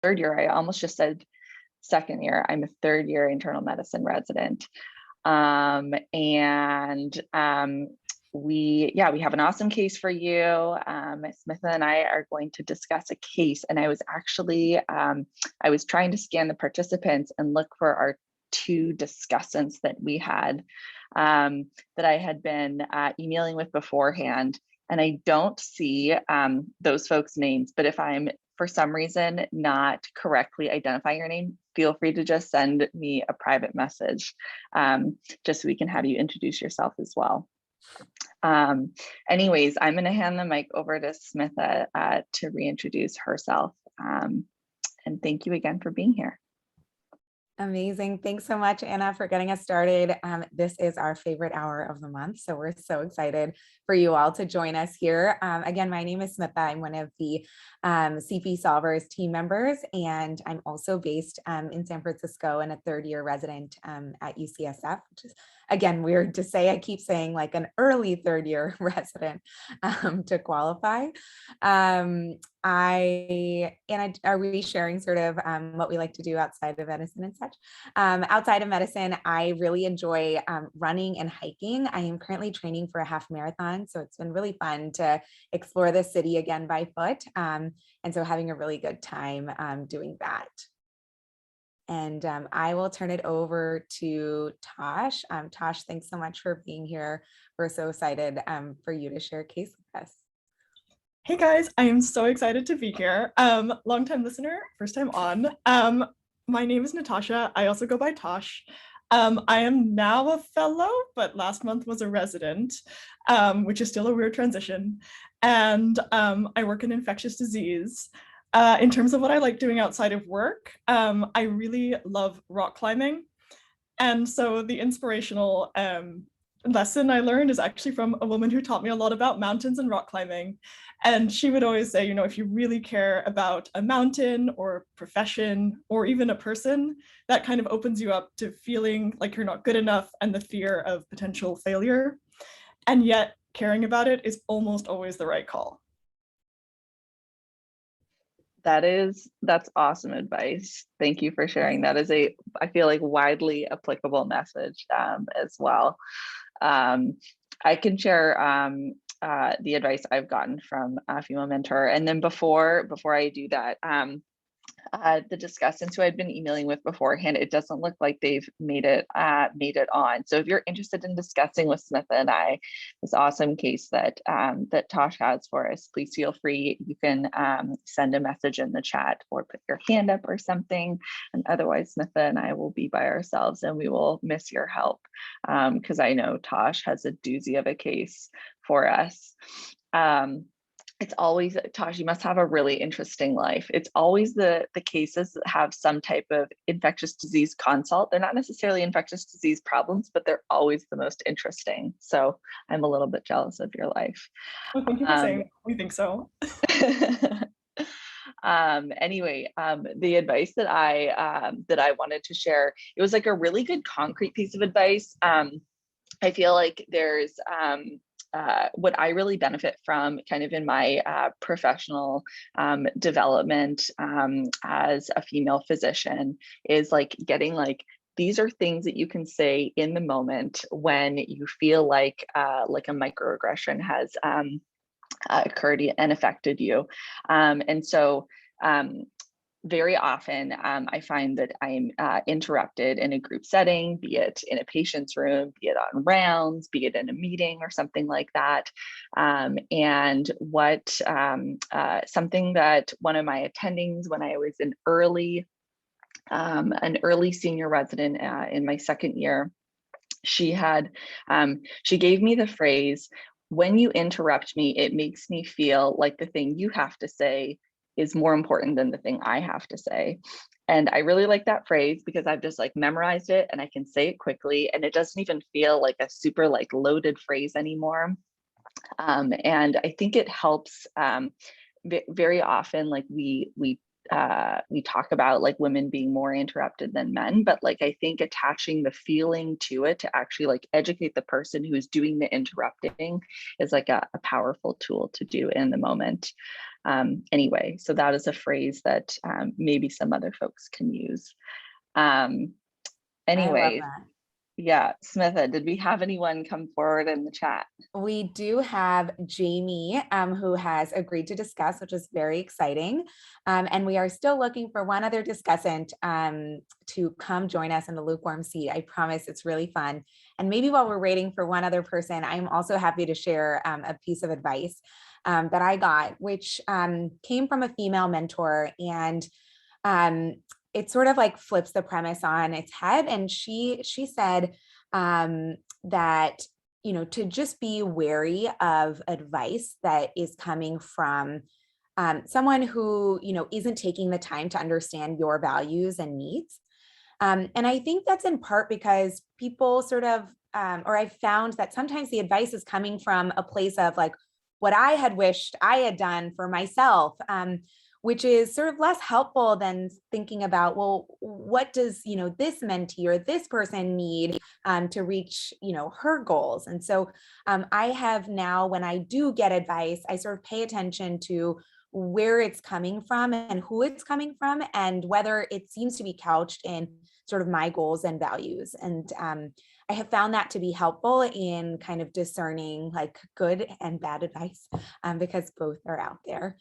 third year. I almost just said second year. I'm a third year internal medicine resident. We have an awesome case for you. Smitha and I are going to discuss a case, and I was actually, I was trying to scan the participants and look for our two discussants that we had, that I had been emailing with beforehand, and I don't see those folks' names, but if I'm for some reason not correctly identifying your name, feel free to just send me a private message, just so we can have you introduce yourself as well. Anyways, I'm going to hand the mic over to Smitha to reintroduce herself. And thank you again for being here. Amazing. Thanks so much, Anna, for getting us started. This is our favorite hour of the month, so we're so excited for you all to join us here. Again, my name is Smitha. I'm one of the CP Solvers team members, and I'm also based in San Francisco and a third-year resident at UCSF, which is, again, weird to say. I keep saying like an early third-year resident to qualify. Are we sharing sort of what we like to do outside of medicine and such? Outside of medicine, I really enjoy running and hiking. I am currently training for a half marathon, so it's been really fun to explore the city again by foot. And so having a really good time doing that. And I will turn it over to Tosh. Tosh, thanks so much for being here. We're so excited for you to share a case with us. Hey guys, I am so excited to be here. Long-time listener, first time on. My name is Natasha. I also go by Tosh. I am now a fellow, but last month was a resident, which is still a weird transition. And I work in infectious disease. In terms of what I like doing outside of work, I really love rock climbing. And so the inspirational lesson I learned is actually from a woman who taught me a lot about mountains and rock climbing. And she would always say, you know, if you really care about a mountain or profession or even a person, that kind of opens you up to feeling like you're not good enough and the fear of potential failure. And yet caring about it is almost always the right call. That's awesome advice. Thank you for sharing. That is I feel like widely applicable message as well. I can share the advice I've gotten from a female mentor. And then before I do that, the discussants who I'd been emailing with beforehand, it doesn't look like they've made it on. So if you're interested in discussing with Smitha and I this awesome case that that Tosh has for us, please feel free. You can send a message in the chat or put your hand up or something. And otherwise, Smitha and I will be by ourselves and we will miss your help, because I know Tosh has a doozy of a case for us. It's always, Tosh, you must have a really interesting life. It's always the cases that have some type of infectious disease consult. They're not necessarily infectious disease problems, but they're always the most interesting. So I'm a little bit jealous of your life. Well, thank you for saying we think so. Anyway, the advice that I wanted to share, it was like a really good concrete piece of advice. I feel like there's what I really benefit from kind of in my professional development as a female physician is like getting like, these are things that you can say in the moment when you feel like a microaggression has occurred and affected you. And so very often I find that I'm interrupted in a group setting, be it in a patient's room, be it on rounds, be it in a meeting or something like that. And what something that one of my attendings when I was an early senior resident in my second year, she gave me the phrase, "When you interrupt me, it makes me feel like the thing you have to say is more important than the thing I have to say." And I really like that phrase because I've just like memorized it and I can say it quickly and it doesn't even feel like a super like loaded phrase anymore. And I think it helps very often, like we we talk about like women being more interrupted than men, but like I think attaching the feeling to it to actually like educate the person who is doing the interrupting is like a powerful tool to do in the moment. Anyway, so that is a phrase that maybe some other folks can use. Anyway, yeah, Smitha, did we have anyone come forward in the chat? We do have Jamie, who has agreed to discuss, which is very exciting. And we are still looking for one other discussant to come join us in the lukewarm seat. I promise it's really fun. And maybe while we're waiting for one other person, I'm also happy to share a piece of advice that I got, which came from a female mentor. And it sort of like flips the premise on its head. And she said that, you know, to just be wary of advice that is coming from someone who, you know, isn't taking the time to understand your values and needs. And I think that's in part because people sort of, or I've found that sometimes the advice is coming from a place of like what I had wished I had done for myself, which is sort of less helpful than thinking about, well, what does, you know, this mentee or this person need to reach, you know, her goals. And so I have now, when I do get advice, I sort of pay attention to where it's coming from and who it's coming from and whether it seems to be couched in sort of my goals and values. And I have found that to be helpful in kind of discerning like good and bad advice because both are out there.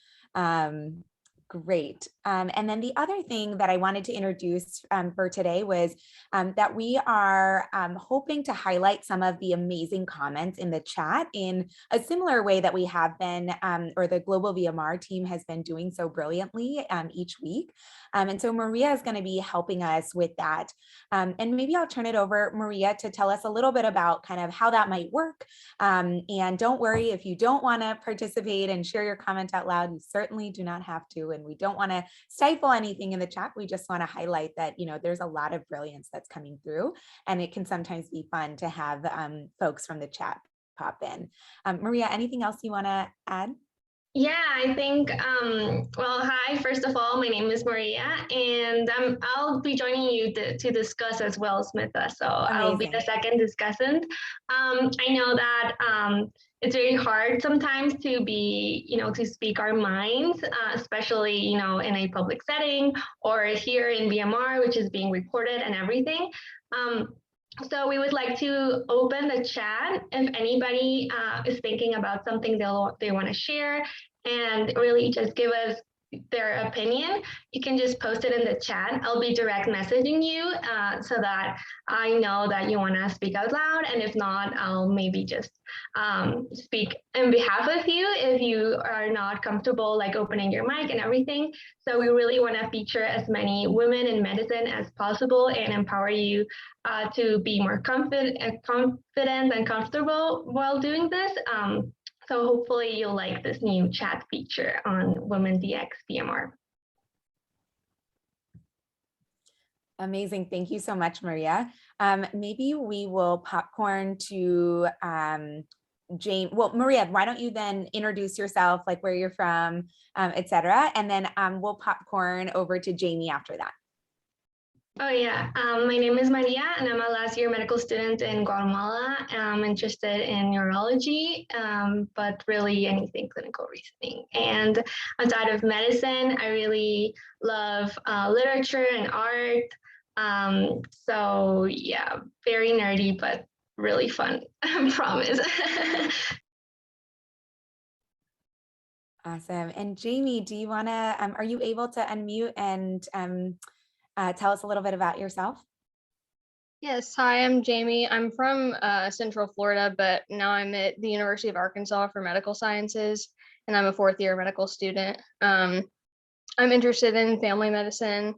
Great. And then the other thing that I wanted to introduce for today was that we are hoping to highlight some of the amazing comments in the chat in a similar way that we have been, or the Global VMR team has been doing so brilliantly each week. And so Maria is going to be helping us with that. And maybe I'll turn it over, Maria, to tell us a little bit about kind of how that might work. And don't worry if you don't want to participate and share your comment out loud, you certainly do not have to. And we don't want to stifle anything in the chat. We just want to highlight that, you know, there's a lot of brilliance that's coming through, and it can sometimes be fun to have folks from the chat pop in. Maria, anything else you want to add? Yeah, I think, well, hi, first of all, my name is Maria, and I'll be joining you to discuss as well, Smitha. So amazing. I'll be the second discussant. I know that it's very hard sometimes to be, you know, to speak our minds, especially, you know, in a public setting or here in VMR, which is being recorded and everything. So we would like to open the chat if anybody is thinking about something they want to share and really just give us their opinion. You can just post it in the chat. I'll be direct messaging you so that I know that you want to speak out loud. And if not, I'll maybe just speak in behalf of you if you are not comfortable like opening your mic and everything. So we really want to feature as many women in medicine as possible and empower you to be more confident and comfortable while doing this. So hopefully you'll like this new chat feature on WDx VMR. Amazing. Thank you so much, Maria. Maybe we will popcorn to Jane. Well, Maria, why don't you then introduce yourself, like where you're from, et cetera, and then we'll popcorn over to Jamie after that. Oh yeah, my name is Maria and I'm a last year medical student in Guatemala. I'm interested in neurology, but really anything clinical reasoning. And outside of medicine, I really love literature and art. So yeah, very nerdy, but really fun, I promise. Awesome. And Jamie, do you want to, are you able to unmute and tell us a little bit about yourself? Yes, hi, I'm Jamie. I'm from Central Florida, but now I'm at the University of Arkansas for medical sciences, and I'm a fourth year medical student. I'm interested in family medicine,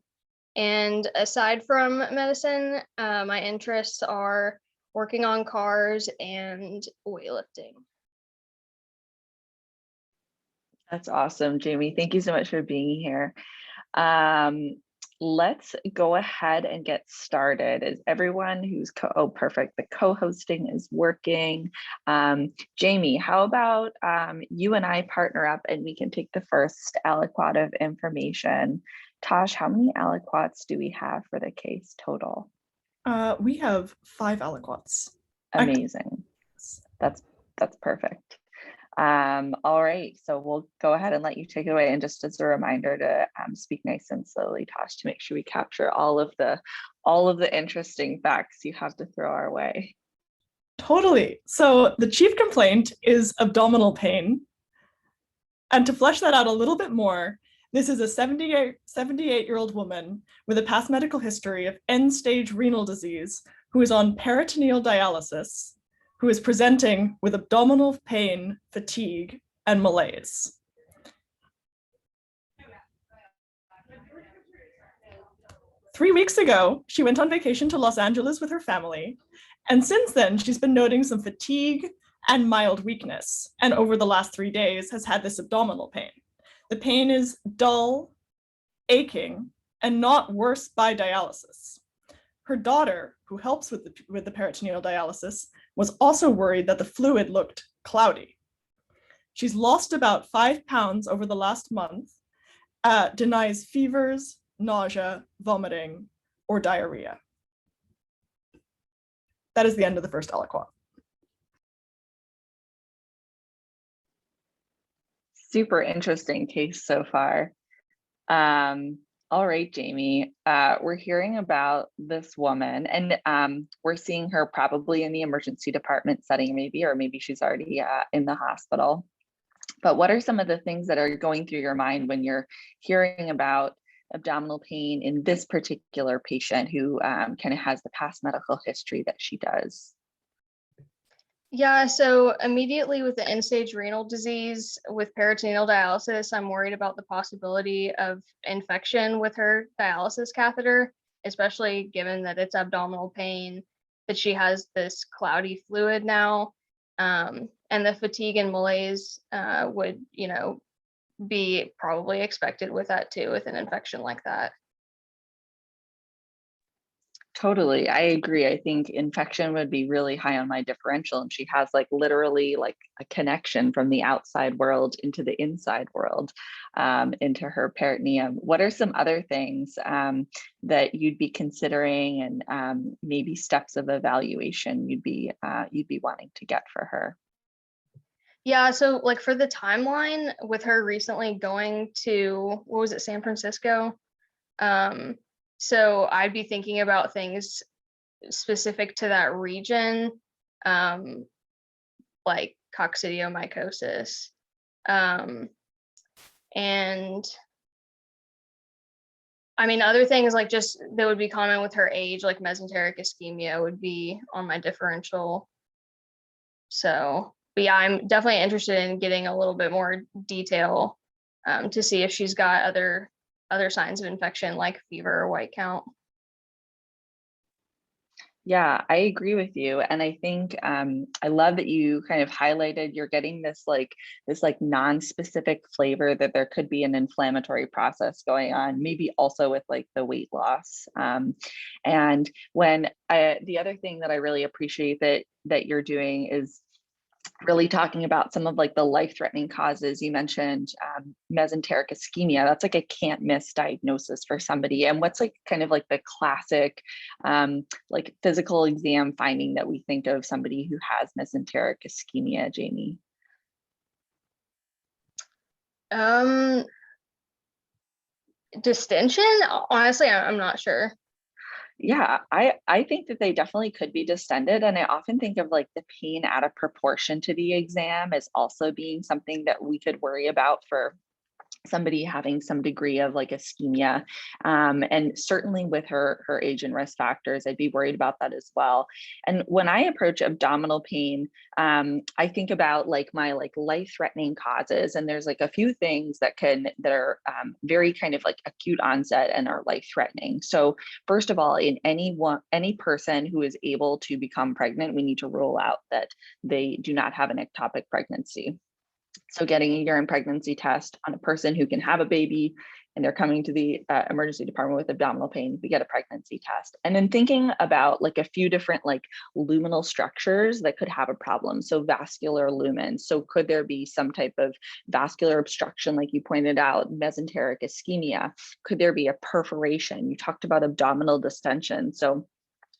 and aside from medicine, my interests are working on cars and weightlifting. That's awesome, Jamie. Thank you so much for being here. let's go ahead and get started. Is everyone who's oh, perfect. The co-hosting is working. Jamie, how about you and I partner up and we can take the first aliquot of information. Tosh, how many aliquots do we have for the case total? We have 5 aliquots. Amazing. That's perfect. All right, so we'll go ahead and let you take it away. And just as a reminder to speak nice and slowly, Tosh, to make sure we capture all of the interesting facts you have to throw our way. Totally. So the chief complaint is abdominal pain. And to flesh that out a little bit more, this is a 78-year-old woman with a past medical history of end-stage renal disease who is on peritoneal dialysis, who is presenting with abdominal pain, fatigue, and malaise. Three weeks ago, she went on vacation to Los Angeles with her family, and since then, she's been noting some fatigue and mild weakness, and over the last 3 days has had this abdominal pain. The pain is dull, aching, and not worse by dialysis. Her daughter, who helps with the peritoneal dialysis, was also worried that the fluid looked cloudy. She's lost about 5 pounds over the last month, denies fevers, nausea, vomiting, or diarrhea. That is the end of the first aliquot. Super interesting case so far. All right, Jamie, we're hearing about this woman and we're seeing her probably in the emergency department setting maybe, or maybe she's already in the hospital. But what are some of the things that are going through your mind when you're hearing about abdominal pain in this particular patient who kind of has the past medical history that she does? Yeah, so immediately with the end-stage renal disease with peritoneal dialysis, I'm worried about the possibility of infection with her dialysis catheter, especially given that it's abdominal pain, that she has this cloudy fluid now, and the fatigue and malaise would, be probably expected with that too, with an infection like that. Totally, I agree. I think infection would be really high on my differential, and she has literally a connection from the outside world into the inside world, into her peritoneum. What are some other things that you'd be considering, and maybe steps of evaluation you'd be wanting to get for her? Yeah, so for the timeline with her recently going to, what was it, San Francisco? So I'd be thinking about things specific to that region, like coccidiomycosis. And I mean, other things just that would be common with her age, like mesenteric ischemia would be on my differential. So, but yeah, I'm definitely interested in getting a little bit more detail to see if she's got other signs of infection like fever or white count. Yeah, I agree with you. And I think I love that you kind of highlighted you're getting this non-specific flavor that there could be an inflammatory process going on, maybe also with the weight loss. And when the other thing that I really appreciate that you're doing is really talking about some of the life-threatening causes. You mentioned mesenteric ischemia. That's a can't miss diagnosis for somebody. And what's kind of the classic physical exam finding that we think of somebody who has mesenteric ischemia, Jamie? Distension? Honestly, I'm not sure. Yeah, I think that they definitely could be distended. And I often think of the pain out of proportion to the exam as also being something that we could worry about for somebody having some degree of ischemia. And certainly with her age and risk factors, I'd be worried about that as well. And when I approach abdominal pain, I think about my life-threatening causes. And there's a few things that are very kind of acute onset and are life-threatening. So first of all, in any person who is able to become pregnant, we need to rule out that they do not have an ectopic pregnancy. So getting a urine pregnancy test on a person who can have a baby and they're coming to the emergency department with abdominal pain, we get a pregnancy test. And then thinking about like a few different like luminal structures that could have a problem. So vascular lumens. So could there be some type of vascular obstruction, like you pointed out, mesenteric ischemia? Could there be a perforation? You talked about abdominal distension. So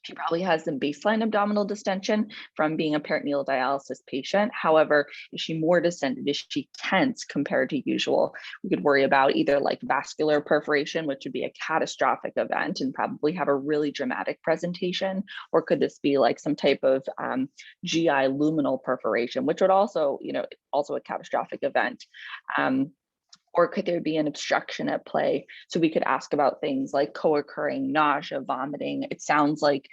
she probably has some baseline abdominal distension from being a peritoneal dialysis patient. However, is she more distended? Is she tense compared to usual? We could worry about either like vascular perforation, which would be a catastrophic event and probably have a really dramatic presentation, or could this be like some type of GI luminal perforation, which would also, also a catastrophic event. Or could there be an obstruction at play? So we could ask about things like co-occurring nausea, vomiting. It sounds like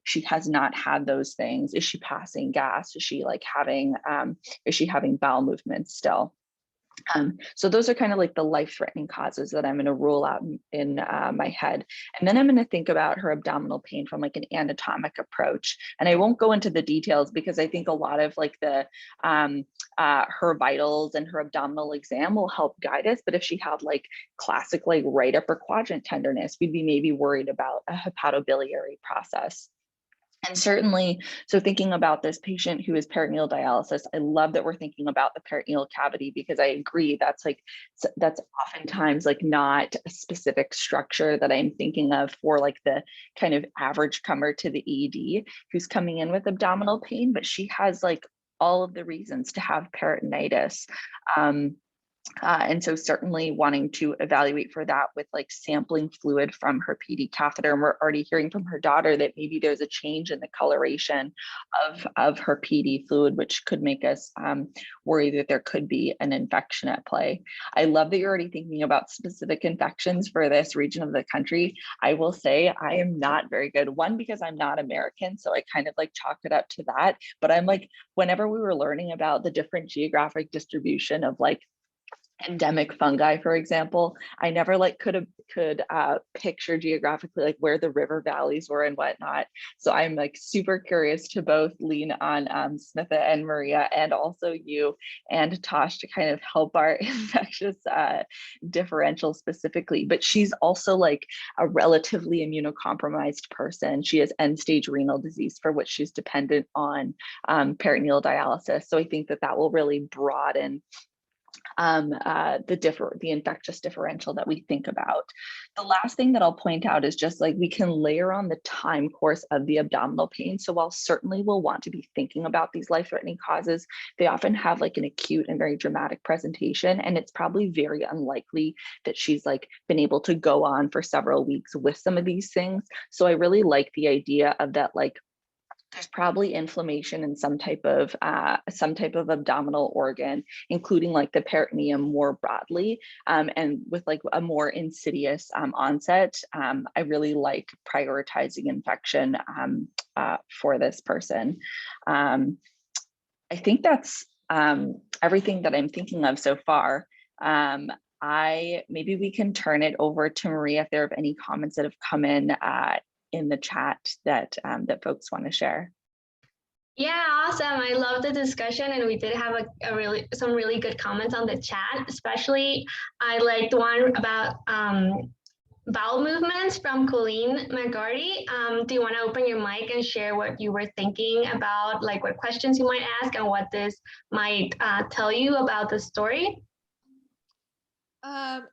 she has not had those things. Is she passing gas? Is she having bowel movements still? So those are kind of like the life-threatening causes that I'm going to rule out in my head. And then I'm going to think about her abdominal pain from like an anatomic approach. And I won't go into the details because I think a lot of like the her vitals and her abdominal exam will help guide us. But if she had like classic like right upper quadrant tenderness, we'd be maybe worried about a hepatobiliary process. And certainly, so thinking about this patient who is peritoneal dialysis, I love that we're thinking about the peritoneal cavity, because I agree that's oftentimes like not a specific structure that I'm thinking of for like the kind of average comer to the ED who's coming in with abdominal pain, but she has like all of the reasons to have peritonitis. And so certainly wanting to evaluate for that with like sampling fluid from her PD catheter. And we're already hearing from her daughter that maybe there's a change in the coloration of her PD fluid, which could make us worry that there could be an infection at play. I love that you're already thinking about specific infections for this region of the country. I will say I am not very good. One, because I'm not American, so I kind of like chalk it up to that. But I'm like, whenever we were learning about the different geographic distribution of like endemic fungi, for example, I never like could picture geographically like where the river valleys were and whatnot. So I'm like super curious to both lean on Smitha and Maria, and also you and Tosh, to kind of help our infectious differential specifically. But she's also like a relatively immunocompromised person. She has end-stage renal disease for which she's dependent on peritoneal dialysis. So I think that will really broaden the infectious differential that we think about. The last thing that I'll point out is just like we can layer on the time course of the abdominal pain. So while certainly we'll want to be thinking about these life-threatening causes, they often have like an acute and very dramatic presentation, and it's probably very unlikely that she's like been able to go on for several weeks with some of these things. So I really like the idea of that, like there's probably inflammation in some type of abdominal organ, including like the peritoneum more broadly, and with like a more insidious onset. I really like prioritizing infection for this person. I think that's everything that I'm thinking of so far. Maybe we can turn it over to Maria if there are any comments that have come in the chat that folks want to share. Yeah, awesome. I love the discussion, and we did have some really good comments on the chat. Especially, I liked one about bowel movements from Colleen McGarty. Do you want to open your mic and share what you were thinking about, like what questions you might ask and what this might tell you about the story?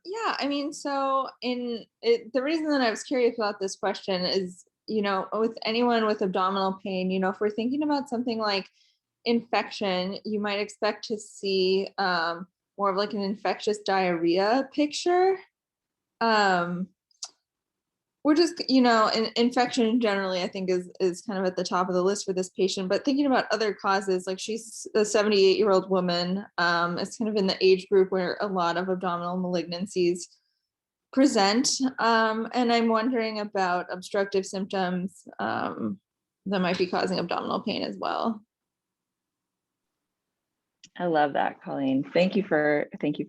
Yeah, I mean, so the reason that I was curious about this question is, with anyone with abdominal pain, if we're thinking about something like infection, you might expect to see more of like an infectious diarrhea picture. We're just, infection generally, I think is kind of at the top of the list for this patient, but thinking about other causes, like she's a 78-year-old woman, it's kind of in the age group where a lot of abdominal malignancies present. And I'm wondering about obstructive symptoms that might be causing abdominal pain as well. I love that, Colleen. Thank you for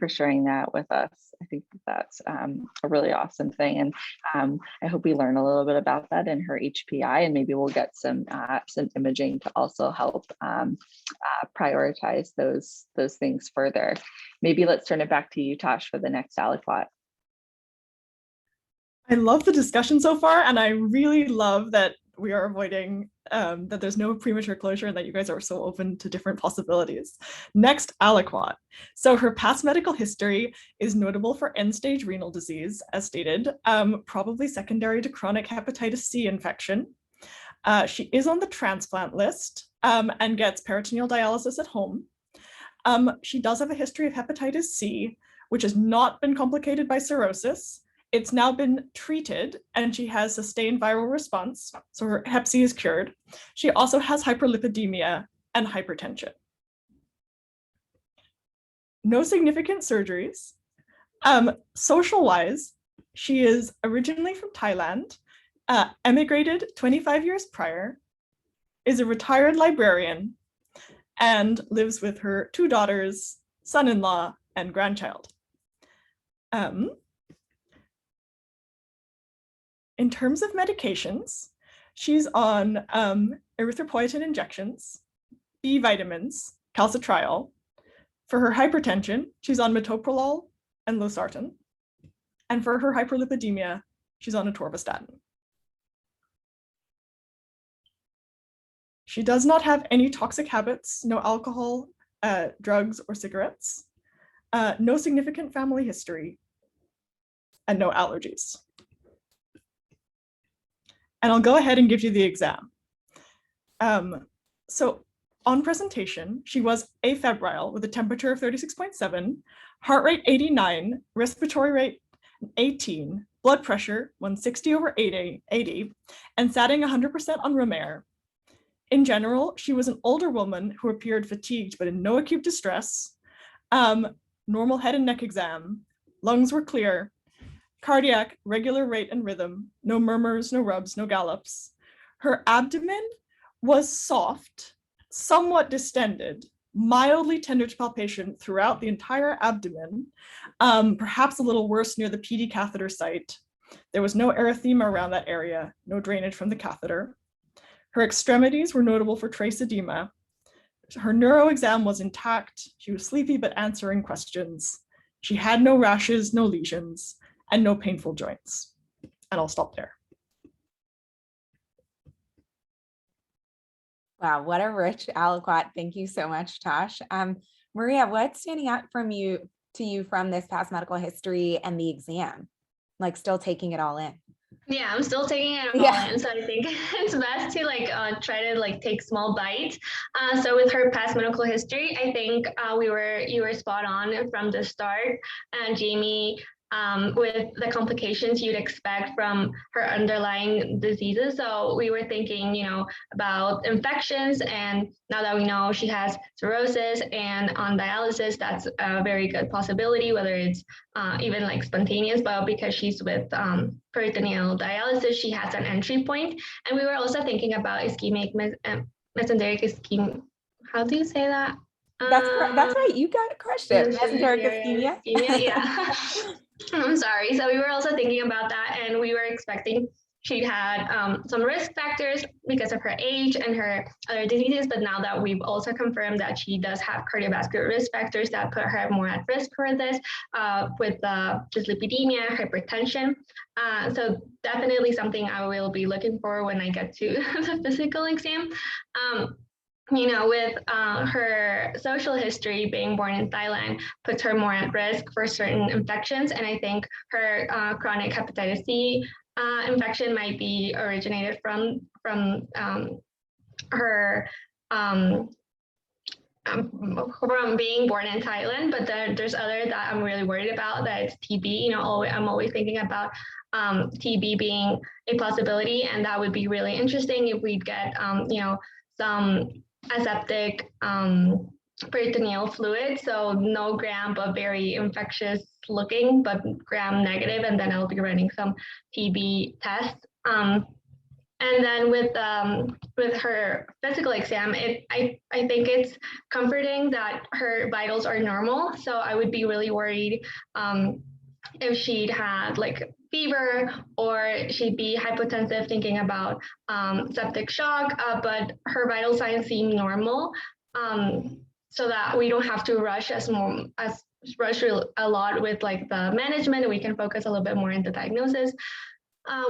sharing that with us. I think that's a really awesome thing, and I hope we learn a little bit about that in her HPI, and maybe we'll get some imaging to also help prioritize those things further. Maybe let's turn it back to you, Tosh, for the next aliquot. I love the discussion so far, and I really love that we are avoiding that there's no premature closure and that you guys are so open to different possibilities. Next, aliquot. So her past medical history is notable for end-stage renal disease, as stated, probably secondary to chronic hepatitis C infection. She is on the transplant list and gets peritoneal dialysis at home. She does have a history of hepatitis C, which has not been complicated by cirrhosis. It's now been treated and she has sustained viral response. So her hep C is cured. She also has hyperlipidemia and hypertension. No significant surgeries. Social-wise, she is originally from Thailand, emigrated 25 years prior, is a retired librarian, and lives with her 2 daughters, son-in-law, and grandchild. In terms of medications, she's on erythropoietin injections, B vitamins, calcitriol. For her hypertension, she's on metoprolol and losartan. And for her hyperlipidemia, she's on atorvastatin. She does not have any toxic habits, no alcohol, drugs, or cigarettes, no significant family history, and no allergies. And I'll go ahead and give you the exam. So on presentation, she was afebrile with a temperature of 36.7, heart rate 89, respiratory rate 18, blood pressure 160/80, and satting 100% on Romer. In general, she was an older woman who appeared fatigued but in no acute distress, normal head and neck exam, lungs were clear, cardiac, regular rate and rhythm, no murmurs, no rubs, no gallops. Her abdomen was soft, somewhat distended, mildly tender to palpation throughout the entire abdomen, perhaps a little worse near the PD catheter site. There was no erythema around that area, no drainage from the catheter. Her extremities were notable for trace edema. Her neuro exam was intact. She was sleepy but answering questions. She had no rashes, no lesions, and no painful joints. And I'll stop there. Wow, what a rich aliquot. Thank you so much, Tosh. Maria, what's standing out to you from this past medical history and the exam? Like still taking it all in. Yeah, I'm still taking it all in, so I think it's best to try to take small bites. So with her past medical history, I think you were spot on from the start, and Jamie, with the complications you'd expect from her underlying diseases. So we were thinking, about infections, and now that we know she has cirrhosis and on dialysis, that's a very good possibility, whether it's even spontaneous, but because she's with peritoneal dialysis, she has an entry point. And we were also thinking about ischemic mesenteric ischemia. How do you say that? That's right. You got crushed it. Mesenteric ischemia. Yeah. I'm sorry. So we were also thinking about that, and we were expecting she'd had some risk factors because of her age and her other diseases. But now that we've also confirmed that she does have cardiovascular risk factors that put her more at risk for this, with dyslipidemia, hypertension. So definitely something I will be looking for when I get to the physical exam. With her social history, being born in Thailand puts her more at risk for certain infections. And I think her chronic hepatitis C infection might be originated from her from being born in Thailand. But there's other that I'm really worried about, that it's TB. I'm always thinking about TB being a possibility, and that would be really interesting if we'd get some aseptic peritoneal fluid, so no gram but very infectious looking, but gram negative, and then I'll be running some TB tests. And then with her physical exam, I think it's comforting that her vitals are normal. So I would be really worried if she'd had fever, or she'd be hypotensive, thinking about septic shock, but her vital signs seem normal, so that we don't have to rush a lot with the management, and we can focus a little bit more in the diagnosis.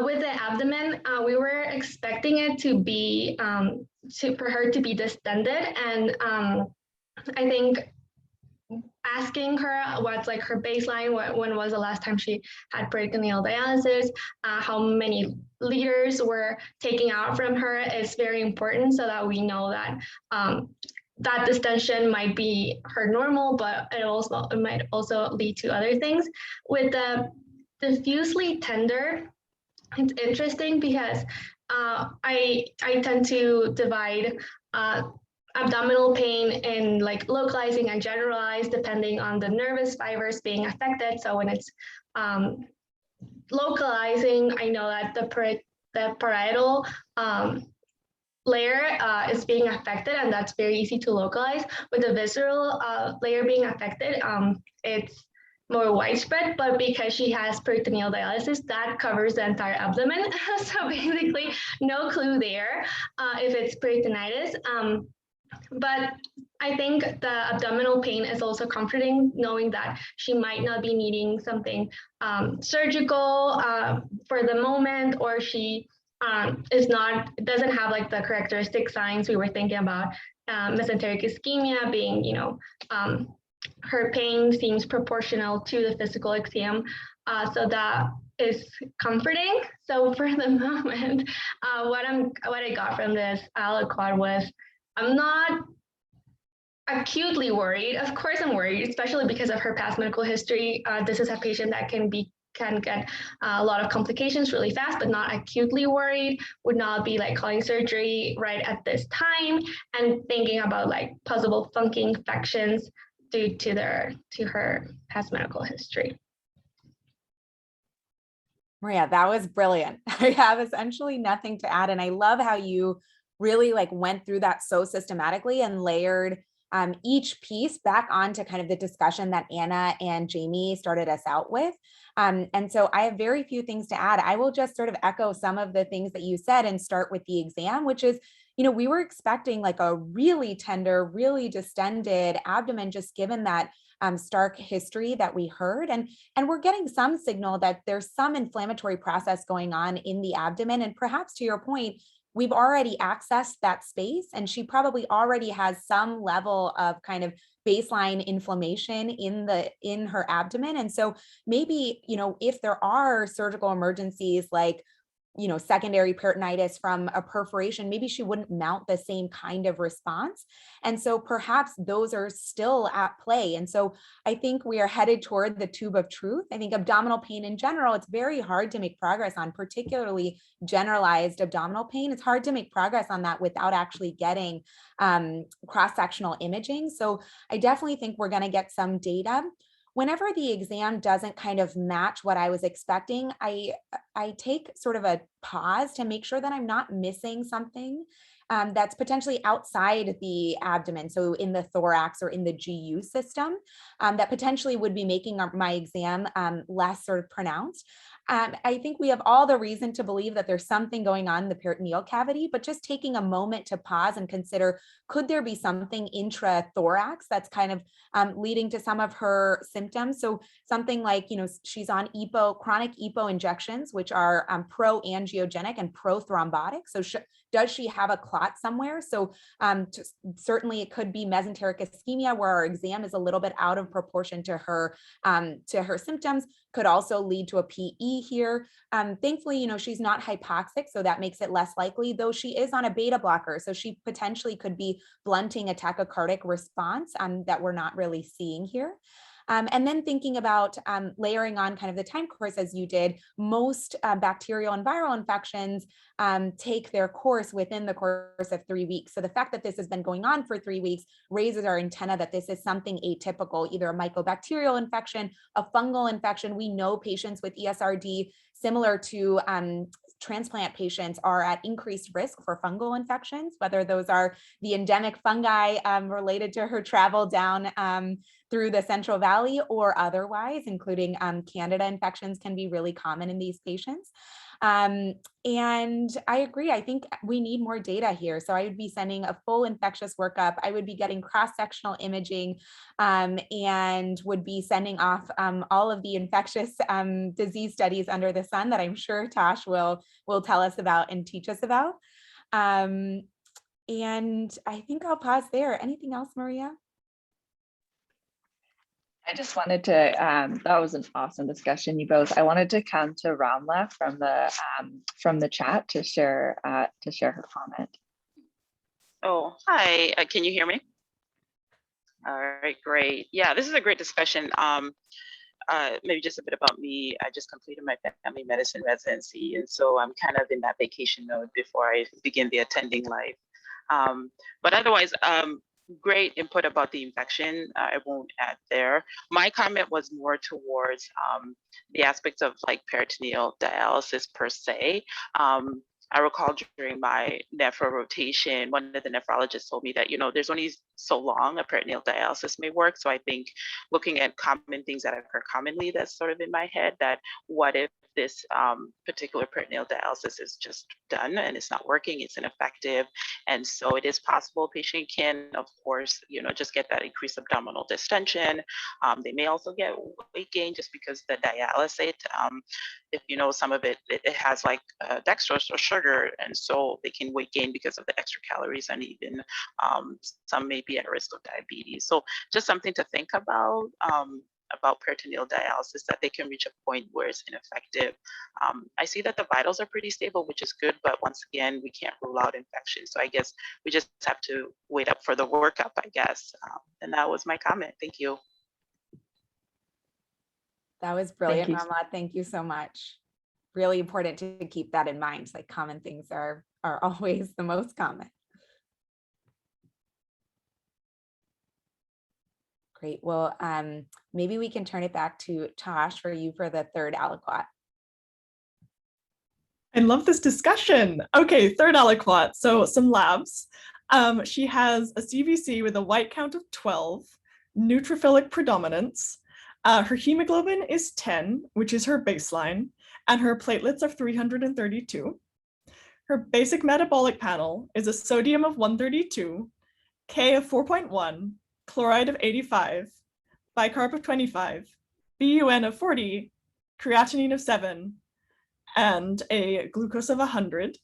With the abdomen, we were expecting it to be for her to be distended, and I think asking her what's like her baseline, when was the last time she had peritoneal dialysis, how many liters were taking out from her is very important, so that we know that that distension might be her normal, but it might also lead to other things. With the diffusely tender, it's interesting because I tend to divide abdominal pain in like localizing and generalized depending on the nervous fibers being affected. So when it's localizing, I know that the parietal layer is being affected, and that's very easy to localize. With the visceral layer being affected, it's more widespread, but because she has peritoneal dialysis, that covers the entire abdomen. So basically no clue there if it's peritonitis. But I think the abdominal pain is also comforting, knowing that she might not be needing something surgical for the moment, or she doesn't have like the characteristic signs we were thinking about, mesenteric ischemia being, her pain seems proportional to the physical exam. So that is comforting. So for the moment, what I got from this aliquot was, I'm not acutely worried. Of course I'm worried, especially because of her past medical history. This is a patient that can get a lot of complications really fast, but not acutely worried, would not be like calling surgery right at this time, and thinking about like possible funky infections due to her past medical history. Maria, that was brilliant. I have essentially nothing to add. And I love how you really like went through that so systematically and layered each piece back onto kind of the discussion that Anna and Jamie started us out with. And so I have very few things to add. I will just sort of echo some of the things that you said and start with the exam, which is, we were expecting like a really tender, really distended abdomen, just given that stark history that we heard. And we're getting some signal that there's some inflammatory process going on in the abdomen. And perhaps to your point, we've already accessed that space, and she probably already has some level of kind of baseline inflammation in her abdomen. And so maybe, if there are surgical emergencies like secondary peritonitis from a perforation, maybe she wouldn't mount the same kind of response. And so perhaps those are still at play. And so I think we are headed toward the tube of truth. I think abdominal pain in general, it's very hard to make progress on, particularly generalized abdominal pain. It's hard to make progress on that without actually getting cross-sectional imaging. So I definitely think we're going to get some data. Whenever the exam doesn't kind of match what I was expecting, I take sort of a pause to make sure that I'm not missing something that's potentially outside the abdomen, so in the thorax or in the GU system, that potentially would be making my exam less sort of pronounced. I think we have all the reason to believe that there's something going on in the peritoneal cavity, but just taking a moment to pause and consider, could there be something intrathorax that's kind of leading to some of her symptoms? So something like, she's on chronic EPO injections, which are pro-angiogenic and pro-thrombotic. So does she have a clot somewhere? So certainly it could be mesenteric ischemia, where our exam is a little bit out of proportion to her symptoms. Could also lead to a PE here. Thankfully, she's not hypoxic, so that makes it less likely, though she is on a beta blocker. So she potentially could be blunting a tachycardic response that we're not really seeing here. And then thinking about layering on kind of the time course as you did, most bacterial and viral infections take their course within the course of 3 weeks. So the fact that this has been going on for 3 weeks raises our antenna that this is something atypical, either a mycobacterial infection, a fungal infection. We know patients with ESRD, similar to transplant patients, are at increased risk for fungal infections, whether those are the endemic fungi related to her travel down through the Central Valley or otherwise, including Candida infections can be really common in these patients. And I agree. I think we need more data here. So I would be sending a full infectious workup. I would be getting cross-sectional imaging, and would be sending off all of the infectious disease studies under the sun that I'm sure Tosh will tell us about and teach us about. And I think I'll pause there. Anything else, Maria? I just wanted to, that was an awesome discussion, you both. I wanted to come to Ramla from the chat to share her comment. Oh, hi, can you hear me? All right, great. Yeah, this is a great discussion. Maybe just a bit about me. I just completed my family medicine residency, and so I'm kind of in that vacation mode before I begin the attending life. But otherwise, great input about the infection. I won't add there. My comment was more towards the aspects of like peritoneal dialysis per se. I recall during my nephro rotation, one of the nephrologists told me that, you know, there's only so long a peritoneal dialysis may work. So I think looking at common things that occur commonly, that's sort of in my head, that what if this particular peritoneal dialysis is just done and it's not working, it's ineffective. And so it is possible a patient can, of course, you know, just get that increased abdominal distension. They may also get weight gain just because the dialysate, if you know, some of it has like dextrose or sugar, and so they can weight gain because of the extra calories, and even some may be at risk of diabetes. So just something to think about peritoneal dialysis, that they can reach a point where it's ineffective. I see that the vitals are pretty stable, which is good, but once again, we can't rule out infection. So I guess we just have to wait up for the workup, I guess. And that was my comment. Thank you. That was brilliant, Ramla. Thank you so much. Really important to keep that in mind. Like common things are always the most common. Great. Well, maybe we can turn it back to Tosh for you for the third aliquot. I love this discussion. Okay, third aliquot. So some labs. She has a CVC with a white count of 12, neutrophilic predominance. Her hemoglobin is 10, which is her baseline, and her platelets are 332. Her basic metabolic panel is a sodium of 132, K of 4.1, chloride of 85, bicarb of 25, BUN of 40, creatinine of 7, and a glucose of 100.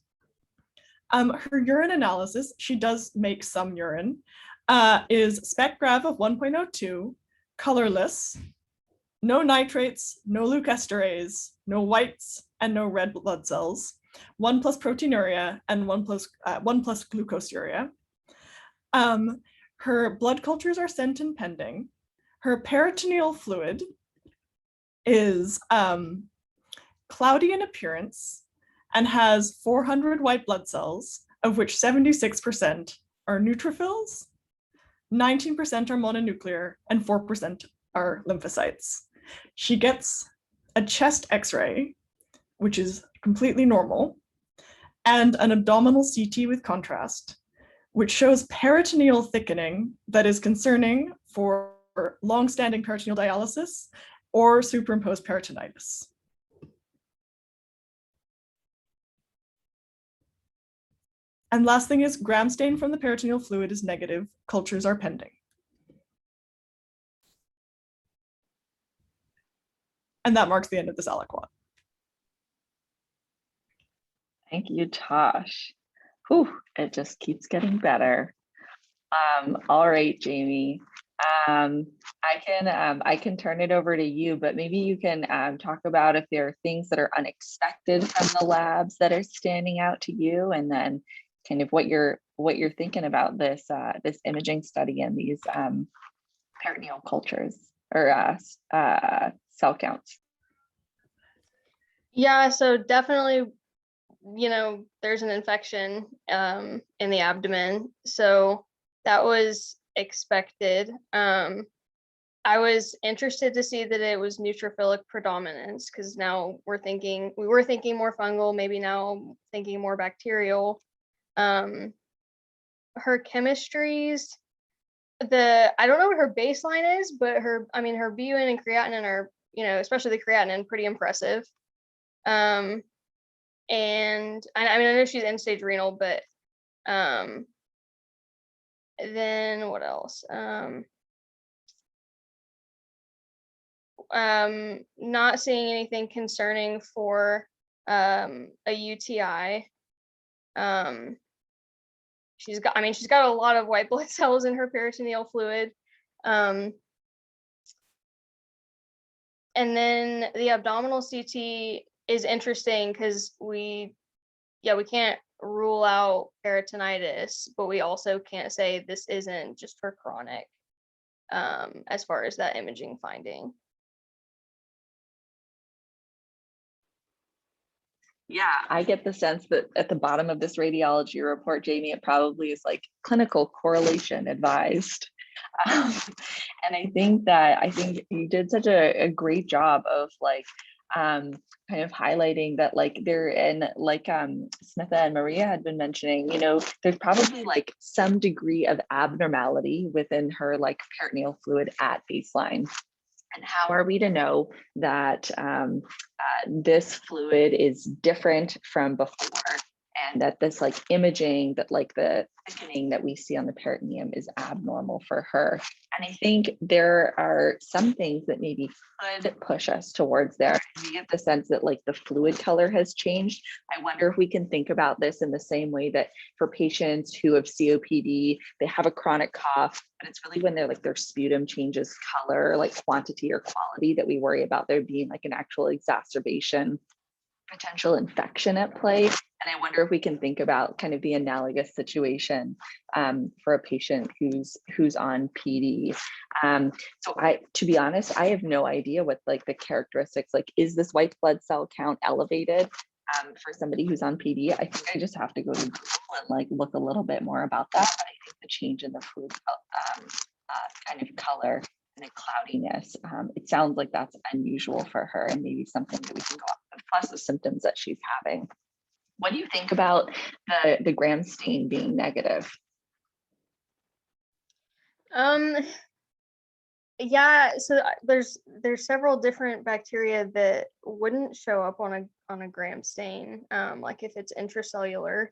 Her urine analysis, she does make some urine, is SpecGrav of 1.02, colorless, no nitrates, no leukesterase, no whites, and no red blood cells, 1+ proteinuria, and 1+ glucosuria. Her blood cultures are sent and pending. Her peritoneal fluid is cloudy in appearance and has 400 white blood cells, of which 76% are neutrophils, 19% are mononuclear, and 4% are lymphocytes. She gets a chest X-ray, which is completely normal, and an abdominal CT with contrast, which shows peritoneal thickening that is concerning for long-standing peritoneal dialysis or superimposed peritonitis. And last thing is gram stain from the peritoneal fluid is negative. Cultures are pending. And that marks the end of this aliquot. Thank you, Tosh. Whew, it just keeps getting better. All right, Jamie. I can turn it over to you, but maybe you can talk about if there are things that are unexpected from the labs that are standing out to you, and then kind of what you're thinking about this this imaging study and these peritoneal cultures or cell counts. Yeah, so definitely, you know, there's an infection in the abdomen. So that was expected. I was interested to see that it was neutrophilic predominance, because now we were thinking more fungal, maybe now thinking more bacterial. Her chemistries, I don't know what her baseline is, but her BUN and creatinine are, you know, especially the creatinine, pretty impressive. and I mean, I know she's end stage renal, but then what else? Not seeing anything concerning for a UTI. She's got a lot of white blood cells in her peritoneal fluid. And then the abdominal CT is interesting because we can't rule out peritonitis, but we also can't say this isn't just for chronic, as far as that imaging finding. Yeah, I get the sense that at the bottom of this radiology report, Jamie, it probably is like clinical correlation advised. And I think you did such a great job of like kind of highlighting that, like there, and like Smitha and Maria had been mentioning, you know, there's probably like some degree of abnormality within her like peritoneal fluid at baseline. And how are we to know that this fluid is different from before, and that this like imaging, that like the thickening that we see on the peritoneum is abnormal for her? And I think there are some things that maybe could push us towards there. We get the sense that like the fluid color has changed. I wonder if we can think about this in the same way that for patients who have COPD, they have a chronic cough, but it's really when they're like their sputum changes color, like quantity or quality, that we worry about there being like an actual exacerbation, potential infection at play. And I wonder if we can think about kind of the analogous situation for a patient who's on PD. So to be honest, I have no idea what like the characteristics, like, is this white blood cell count elevated for somebody who's on PD? I think I just have to go to Google and like look a little bit more about that. But I think the change in the fluid kind of color and the cloudiness, it sounds like that's unusual for her, and maybe something that we can go off of, plus the symptoms that she's having. What do you think about the gram stain being negative? Yeah, so there's several different bacteria that wouldn't show up on a gram stain, like if it's intracellular,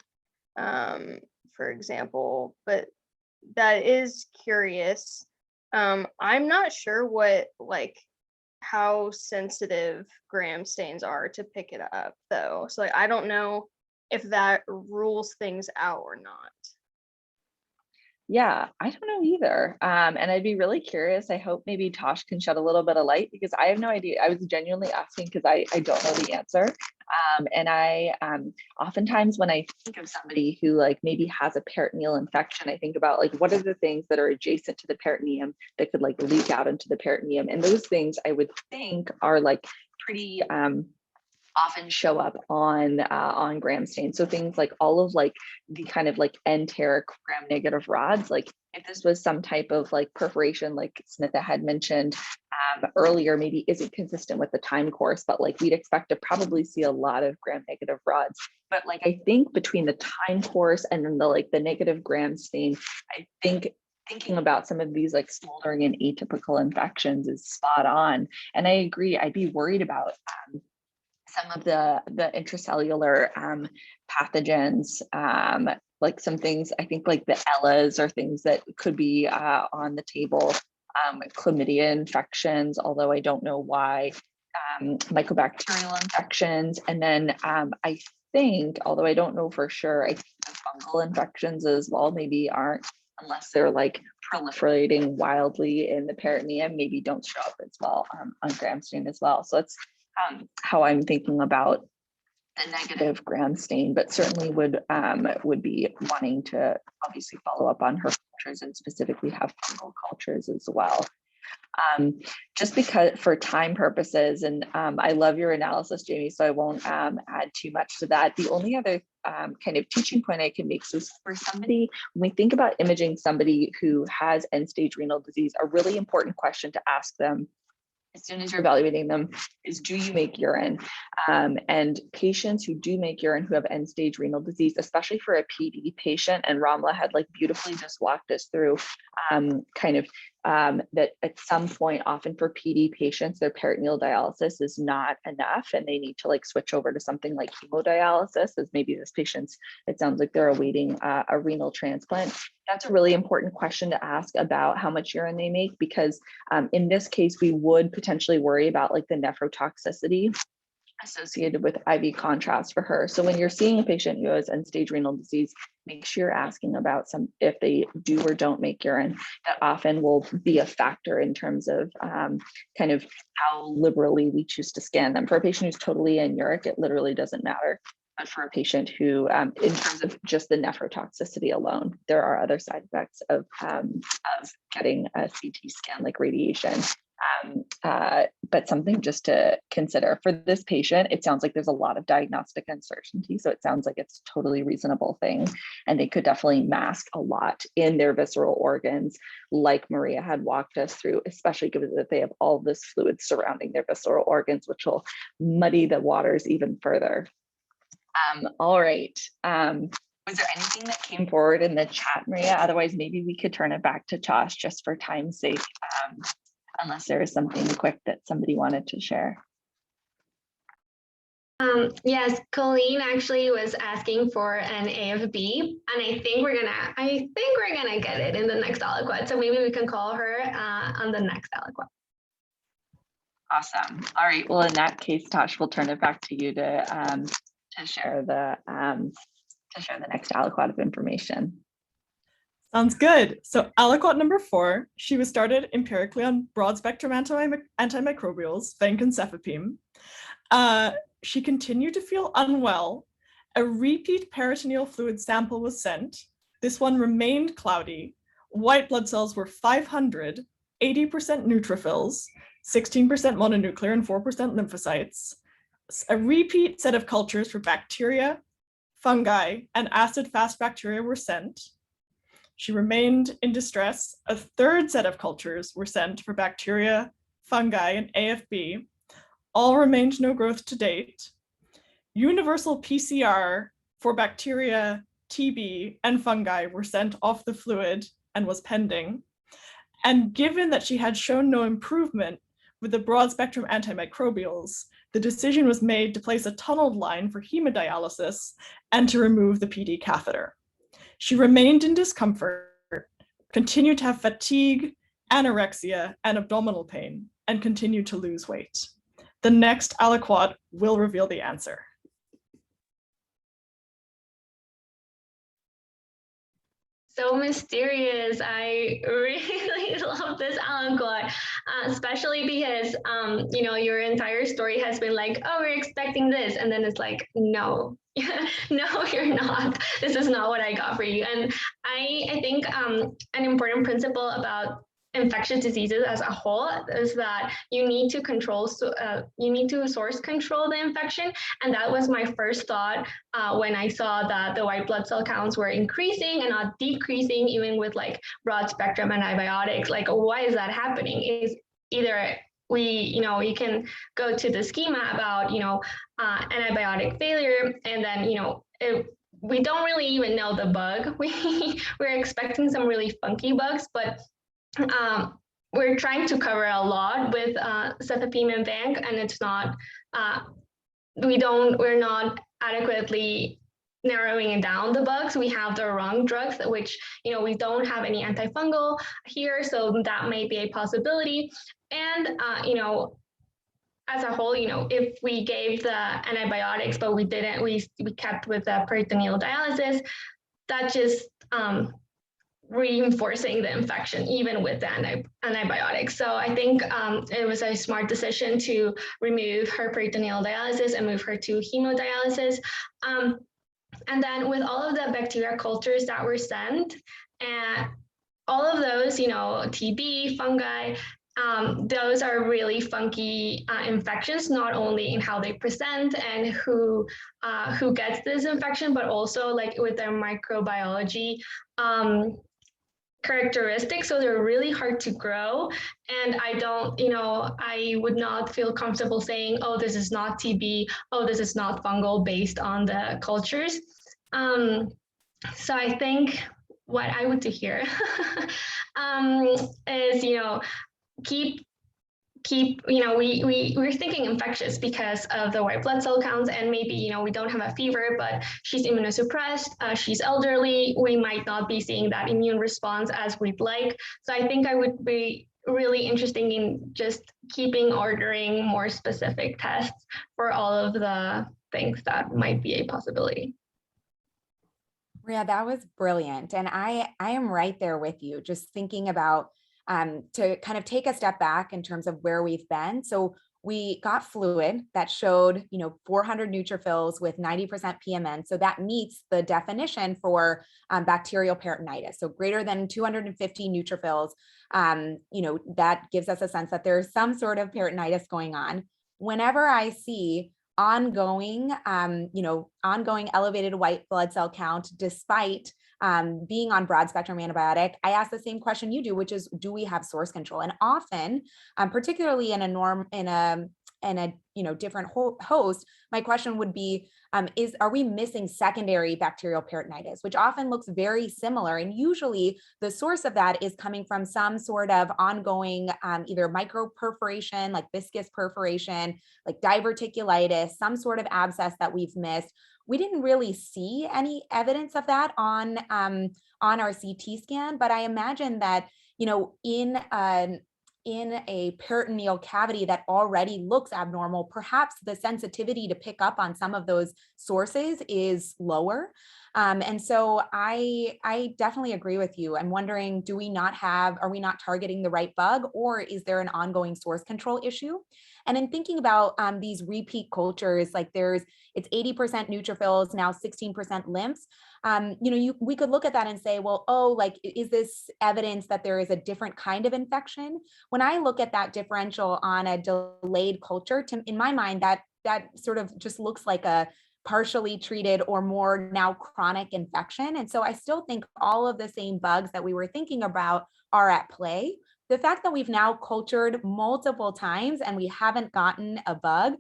for example, but that is curious. I'm not sure what, like, how sensitive gram stains are to pick it up though. So like, I don't know if that rules things out or not. Yeah, I don't know either. And I'd be really curious. I hope maybe Tosh can shed a little bit of light, because I have no idea. I was genuinely asking because I don't know the answer. And I oftentimes when I think of somebody who like maybe has a peritoneal infection, I think about like, what are the things that are adjacent to the peritoneum that could like leak out into the peritoneum? And those things I would think are like pretty often show up on gram stains. So things like all of like the kind of like enteric gram negative rods, like if this was some type of like perforation, like Smitha had mentioned earlier, maybe isn't consistent with the time course, but like we'd expect to probably see a lot of gram negative rods. But like, I think between the time course and then the negative gram stain, I think thinking about some of these like smoldering and atypical infections is spot on. And I agree, I'd be worried about some of the intracellular pathogens, like some things, I think like the ELAs are things that could be on the table, chlamydia infections, although I don't know why, mycobacterial infections. And then I think, although I don't know for sure, I think the fungal infections as well maybe aren't, unless they're like proliferating wildly in the peritoneum, maybe don't show up as well on gram stain as well. So it's how I'm thinking about the negative gram stain, but certainly would be wanting to obviously follow up on her cultures and specifically have fungal cultures as well. Just because for time purposes, and I love your analysis, Jamie, so I won't add too much to that. The only other kind of teaching point I can make is for somebody, when we think about imaging somebody who has end-stage renal disease, a really important question to ask them as soon as you're evaluating them is, do you make urine? And patients who do make urine who have end-stage renal disease, especially for a PD patient, and Ramla had like beautifully just walked us through kind of that at some point, often for PD patients, their peritoneal dialysis is not enough and they need to like switch over to something like hemodialysis, as maybe this patient's, it sounds like they're awaiting a renal transplant. That's a really important question to ask about how much urine they make, because in this case, we would potentially worry about like the nephrotoxicity associated with IV contrast for her. So when you're seeing a patient who has end-stage renal disease, make sure you're asking about if they do or don't make urine. That often will be a factor in terms of kind of how liberally we choose to scan them. For a patient who's totally anuric, it literally doesn't matter. But for a patient who, in terms of just the nephrotoxicity alone, there are other side effects of getting a CT scan like radiation. But something just to consider for this patient. It sounds like there's a lot of diagnostic uncertainty, so it sounds like it's a totally reasonable thing, and they could definitely mask a lot in their visceral organs, like Maria had walked us through, especially given that they have all this fluid surrounding their visceral organs, which will muddy the waters even further. All right. Was there anything that came forward in the chat, Maria? Otherwise, maybe we could turn it back to Josh just for time's sake. Unless there is something quick that somebody wanted to share. Yes, Colleen actually was asking for an AFB, and I think we're gonna get it in the next aliquot. So maybe we can call her on the next aliquot. Awesome. All right. Well, in that case, Tosh, we'll turn it back to you to share the next aliquot of information. Sounds good. So aliquot number 4, she was started empirically on broad spectrum antimicrobials, vancomycin. She continued to feel unwell. A repeat peritoneal fluid sample was sent. This one remained cloudy. White blood cells were 500, 80% neutrophils, 16% mononuclear, and 4% lymphocytes. A repeat set of cultures for bacteria, fungi, and acid-fast bacteria were sent. She remained in distress. A third set of cultures were sent for bacteria, fungi, and AFB. All remained no growth to date. Universal PCR for bacteria, TB, and fungi were sent off the fluid and was pending. And given that she had shown no improvement with the broad spectrum antimicrobials, the decision was made to place a tunneled line for hemodialysis and to remove the PD catheter. She remained in discomfort, continued to have fatigue, anorexia, and abdominal pain, and continued to lose weight. The next aliquot will reveal the answer. So mysterious. I really love this aliquot, especially because your entire story has been like, oh, we're expecting this, and then it's like, no. No, you're not. This is not what I got for you. And I think an important principle about infectious diseases as a whole is that you need to source control the infection. And that was my first thought when I saw that the white blood cell counts were increasing and not decreasing, even with like broad spectrum antibiotics. Like, why is that happening? Is either you can go to the schema about, antibiotic failure, and then, we don't really even know the bug. We're expecting some really funky bugs, but we're trying to cover a lot with cefepime and vanc, and it's not, we're not adequately narrowing down the bugs. We have the wrong drugs, which, we don't have any antifungal here, so that may be a possibility. And, as a whole, if we gave the antibiotics, but we didn't, we kept with the peritoneal dialysis, that just reinforcing the infection, even with the antibiotics. So I think it was a smart decision to remove her peritoneal dialysis and move her to hemodialysis. And then with all of the bacteria cultures that were sent, and all of those, TB, fungi, those are really funky infections, not only in how they present and who gets this infection, but also like with their microbiology characteristics. So they're really hard to grow. And I would not feel comfortable saying, oh, this is not TB, oh, this is not fungal based on the cultures. So I think what I would do here is, keep, we're thinking infectious because of the white blood cell counts, and maybe, we don't have a fever, but she's immunosuppressed, she's elderly, we might not be seeing that immune response as we'd like. So I think I would be really interested in just keeping ordering more specific tests for all of the things that might be a possibility. Yeah, that was brilliant. And I am right there with you, just thinking about to kind of take a step back in terms of where we've been. So we got fluid that showed, 400 neutrophils with 90% PMN. So that meets the definition for bacterial peritonitis. So greater than 250 neutrophils, that gives us a sense that there's some sort of peritonitis going on. Whenever I see ongoing elevated white blood cell count, despite being on broad spectrum antibiotic, I ask the same question you do, which is, do we have source control? And often, particularly in a different host, my question would be, are we missing secondary bacterial peritonitis, which often looks very similar. And usually the source of that is coming from some sort of ongoing either microperforation, like viscous perforation, like diverticulitis, some sort of abscess that we've missed. We didn't really see any evidence of that on our CT scan, but I imagine that, in a peritoneal cavity that already looks abnormal, perhaps the sensitivity to pick up on some of those sources is lower. And so I definitely agree with you. I'm wondering, are we not targeting the right bug, or is there an ongoing source control issue? And in thinking about these repeat cultures, like it's 80% neutrophils, now 16% lymphs. We could look at that and say, well, is this evidence that there is a different kind of infection? When I look at that differential on a delayed culture, in my mind, that sort of just looks like a partially treated or more now chronic infection. And so I still think all of the same bugs that we were thinking about are at play. The fact that we've now cultured multiple times and we haven't gotten a bug,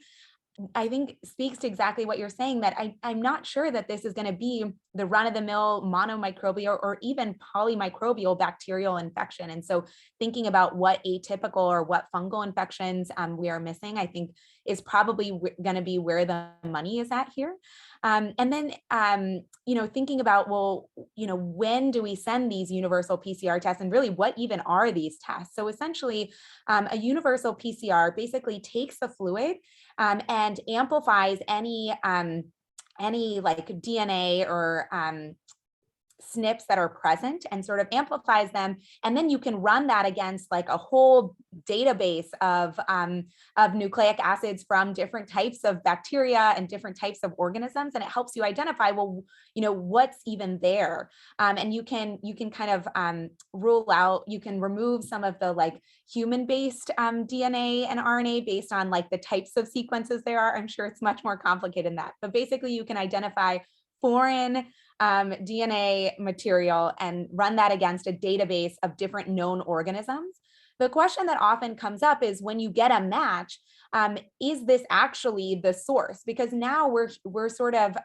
I think speaks to exactly what you're saying, that I'm not sure that this is going to be the run-of-the-mill monomicrobial or even polymicrobial bacterial infection. And so thinking about what atypical or what fungal infections we are missing, I think is probably going to be where the money is at here. And then, thinking about, when do we send these universal PCR tests, and really what even are these tests? So essentially, a universal PCR basically takes the fluid and amplifies any like DNA or SNPs that are present and sort of amplifies them. And then you can run that against like a whole database of nucleic acids from different types of bacteria and different types of organisms. And it helps you identify, what's even there. And you can kind of rule out, you can remove some of the like human-based DNA and RNA based on like the types of sequences there are. I'm sure it's much more complicated than that, but basically you can identify foreign DNA material and run that against a database of different known organisms. The question that often comes up is, when you get a match, is this actually the source? Because now we're sort of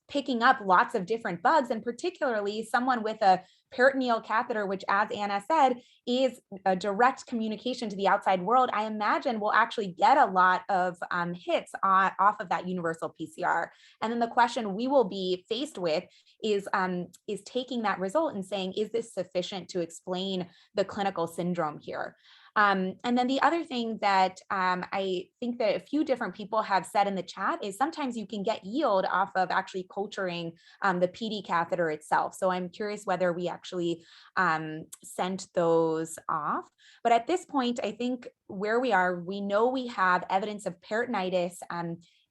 picking up lots of different bugs, and particularly someone with a peritoneal catheter, which, as Anna said, is a direct communication to the outside world. I imagine we'll actually get a lot of hits off of that universal PCR. And then the question we will be faced with is taking that result and saying, is this sufficient to explain the clinical syndrome here? And then the other thing that I think that a few different people have said in the chat is sometimes you can get yield off of actually culturing the PD catheter itself. So I'm curious whether we actually sent those off. But at this point, I think where we are, we know we have evidence of peritonitis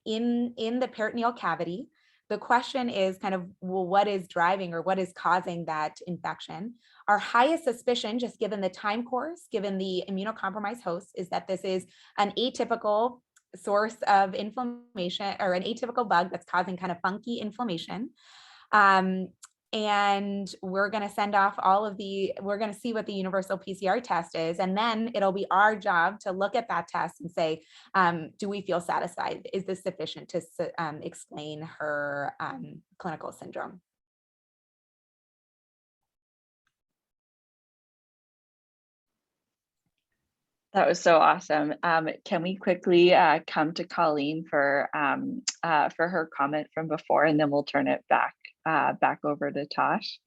in the peritoneal cavity. The question is kind of, well, what is driving or what is causing that infection? Our highest suspicion, just given the time course, given the immunocompromised host, is that this is an atypical source of inflammation or an atypical bug that's causing kind of funky inflammation. And we're going to send off we're going to see what the universal PCR test is. And then it'll be our job to look at that test and say, do we feel satisfied? Is this sufficient to explain her clinical syndrome? That was so awesome. Can we quickly come to Colleen for her comment from before, and then we'll turn it back over to Tosh.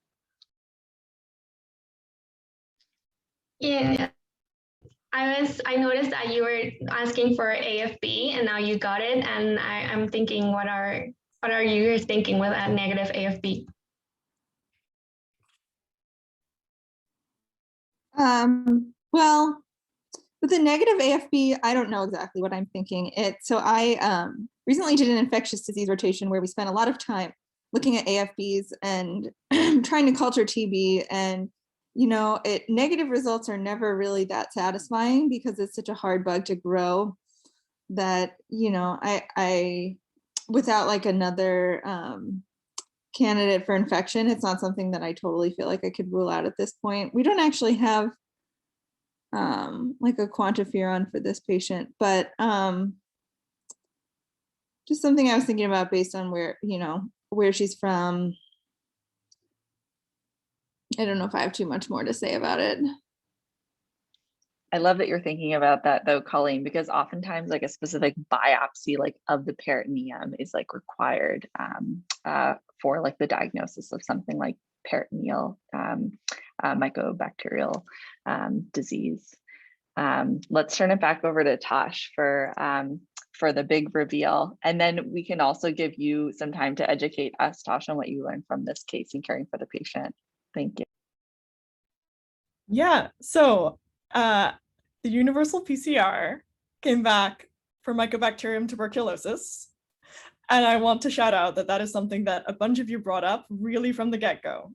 Yeah, I noticed that you were asking for AFB, and now you got it. And I'm thinking, what are you guys thinking with a negative AFB? Well, with the negative AFB, I don't know exactly what I'm thinking. So I recently did an infectious disease rotation where we spent a lot of time looking at AFBs and trying to culture TB, and negative results are never really that satisfying because it's such a hard bug to grow that I without like another candidate for infection, it's not something that I totally feel like I could rule out at this point. We don't actually have like a quantiferon for this patient, but just something I was thinking about based on where she's from. I don't know if I have too much more to say about it. I love that you're thinking about that though, Colleen, because oftentimes like a specific biopsy like of the peritoneum is like required for like the diagnosis of something like peritoneal mycobacterial disease. Let's turn it back over to Tosh for the big reveal. And then we can also give you some time to educate us, Tosh, on what you learned from this case in caring for the patient. Thank you. Yeah, so the universal PCR came back for Mycobacterium tuberculosis. And I want to shout out that is something that a bunch of you brought up really from the get-go.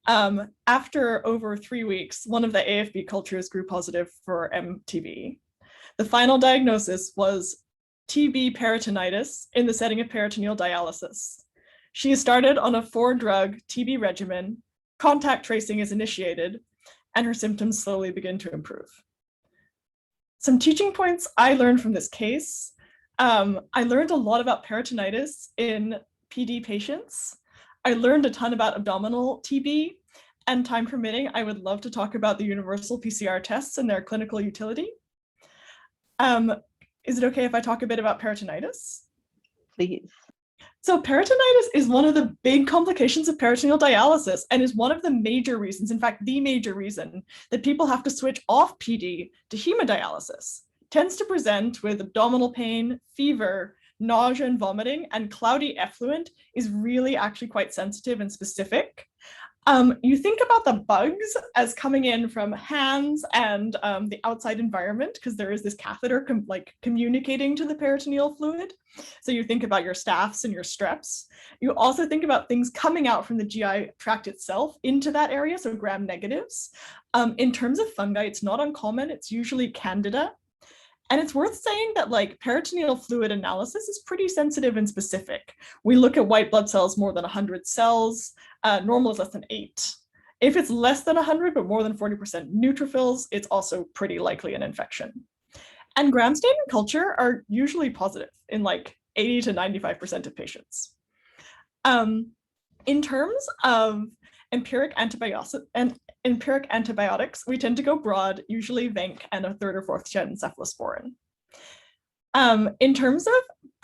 After over 3 weeks, one of the AFB cultures grew positive for MTB. The final diagnosis was TB peritonitis in the setting of peritoneal dialysis. She is started on a 4-drug TB regimen, contact tracing is initiated, and her symptoms slowly begin to improve. Some teaching points I learned from this case. I learned a lot about peritonitis in PD patients. I learned a ton about abdominal TB, and time permitting, I would love to talk about the universal PCR tests and their clinical utility. Is it okay if I talk a bit about peritonitis? Please. So peritonitis is one of the big complications of peritoneal dialysis and is one of the major reasons, in fact, the major reason that people have to switch off PD to hemodialysis. It tends to present with abdominal pain, fever, nausea and vomiting, and cloudy effluent is really actually quite sensitive and specific. You think about the bugs as coming in from hands and the outside environment, because there is this catheter communicating to the peritoneal fluid. So you think about your staph and your streps. You also think about things coming out from the GI tract itself into that area, so gram negatives. In terms of fungi, it's not uncommon. It's usually Candida. And it's worth saying that like peritoneal fluid analysis is pretty sensitive and specific. We look at white blood cells more than 100 cells. Normal is less than 8. If it's less than 100, but more than 40% neutrophils, it's also pretty likely an infection. And gram stain and culture are usually positive in like 80 to 95% of patients. In terms of empiric antibiotics, we tend to go broad, usually Venc and a 3rd or 4th gen cephalosporin. In terms of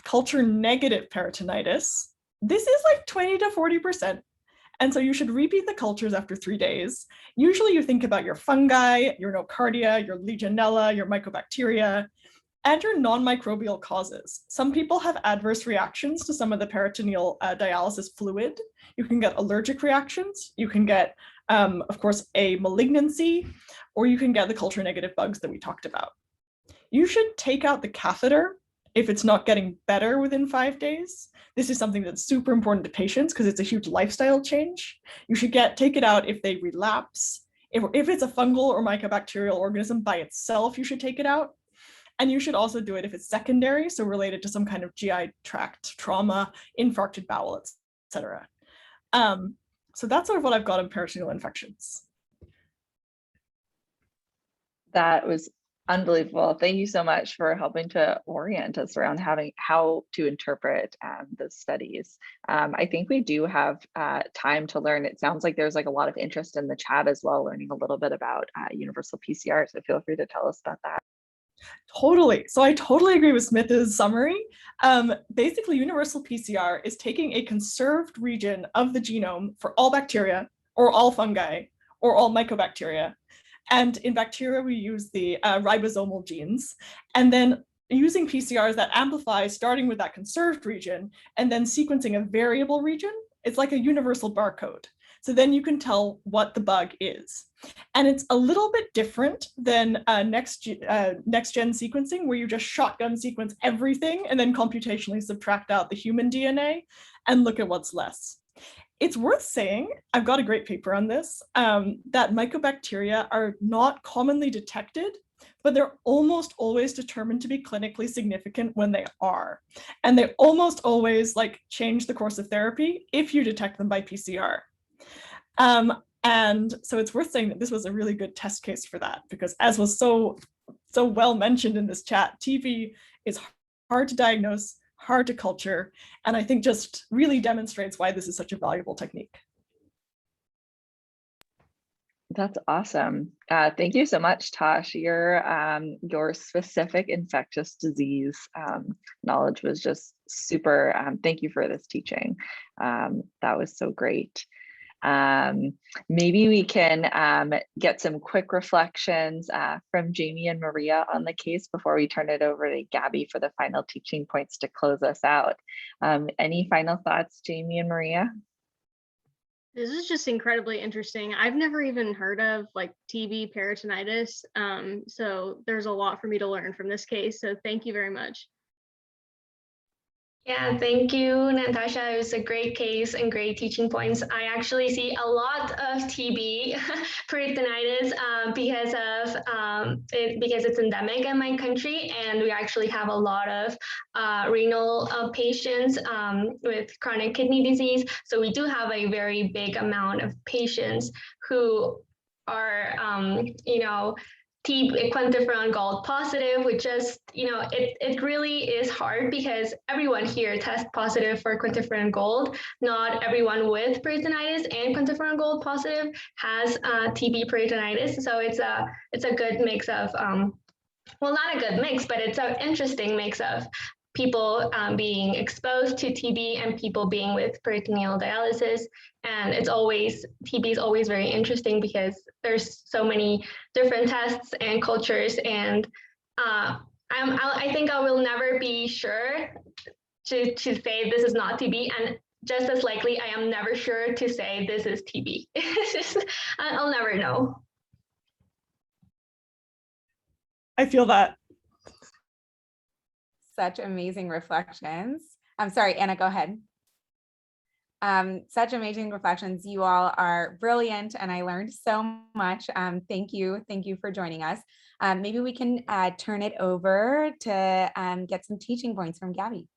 culture negative peritonitis, this is like 20 to 40%. And so you should repeat the cultures after 3 days. Usually you think about your fungi, your nocardia, your Legionella, your mycobacteria, and your non-microbial causes. Some people have adverse reactions to some of the peritoneal dialysis fluid. You can get allergic reactions. You can get, of course, a malignancy, or you can get the culture negative bugs that we talked about. You should take out the catheter if it's not getting better within 5 days. This is something that's super important to patients because it's a huge lifestyle change. You should take it out if they relapse. If it's a fungal or mycobacterial organism by itself, you should take it out. And you should also do it if it's secondary, so related to some kind of GI tract trauma, infarcted bowel, etc. So that's sort of what I've got on peritoneal infections. That was unbelievable. Thank you so much for helping to orient us around how to interpret the studies. I think we do have time to learn. It sounds like there's like a lot of interest in the chat as well, learning a little bit about universal PCR. So feel free to tell us about that. Totally. So I totally agree with Smith's summary. Basically, universal PCR is taking a conserved region of the genome for all bacteria or all fungi or all mycobacteria. And in bacteria, we use the ribosomal genes, and then using PCRs that amplify starting with that conserved region and then sequencing a variable region. It's like a universal barcode. So then you can tell what the bug is. And it's a little bit different than next-gen sequencing, where you just shotgun sequence everything and then computationally subtract out the human DNA and look at what's less. It's worth saying, I've got a great paper on this, that mycobacteria are not commonly detected, but they're almost always determined to be clinically significant when they are. And they almost always change the course of therapy if you detect them by PCR. And so it's worth saying that this was a really good test case for that, because as was so well mentioned in this chat, TB is hard to diagnose, hard to culture, and I think just really demonstrates why this is such a valuable technique. That's awesome. Thank you so much, Tosh. Your specific infectious disease knowledge was just super. Thank you for this teaching. That was so great. Maybe we can get some quick reflections from Jamie and Maria on the case before we turn it over to Gabby for the final teaching points to close us out. Any final thoughts, Jamie and Maria? This is just incredibly interesting. I've never even heard of TB peritonitis. So there's a lot for me to learn from this case. So thank you very much. Yeah, thank you, Natasha. It was a great case and great teaching points. I actually see a lot of TB peritonitis because it's endemic in my country, and we actually have a lot of renal patients with chronic kidney disease. So we do have a very big amount of patients who are, quantiferon gold positive, which just, it really is hard because everyone here tests positive for quantiferon gold. Not everyone with peritonitis and quantiferon gold positive has TB peritonitis. So it's a good mix of, well, not a good mix, but it's an interesting mix of people being exposed to TB and people being with peritoneal dialysis. And TB is always very interesting because there's so many different tests and cultures. And I think I will never be sure to say this is not TB. And just as likely, I am never sure to say this is TB. I'll never know. I feel that. Such amazing reflections. I'm sorry, Anna, go ahead. Such amazing reflections. You all are brilliant, and I learned so much. Thank you for joining us. Maybe we can turn it over to get some teaching points from Gabby.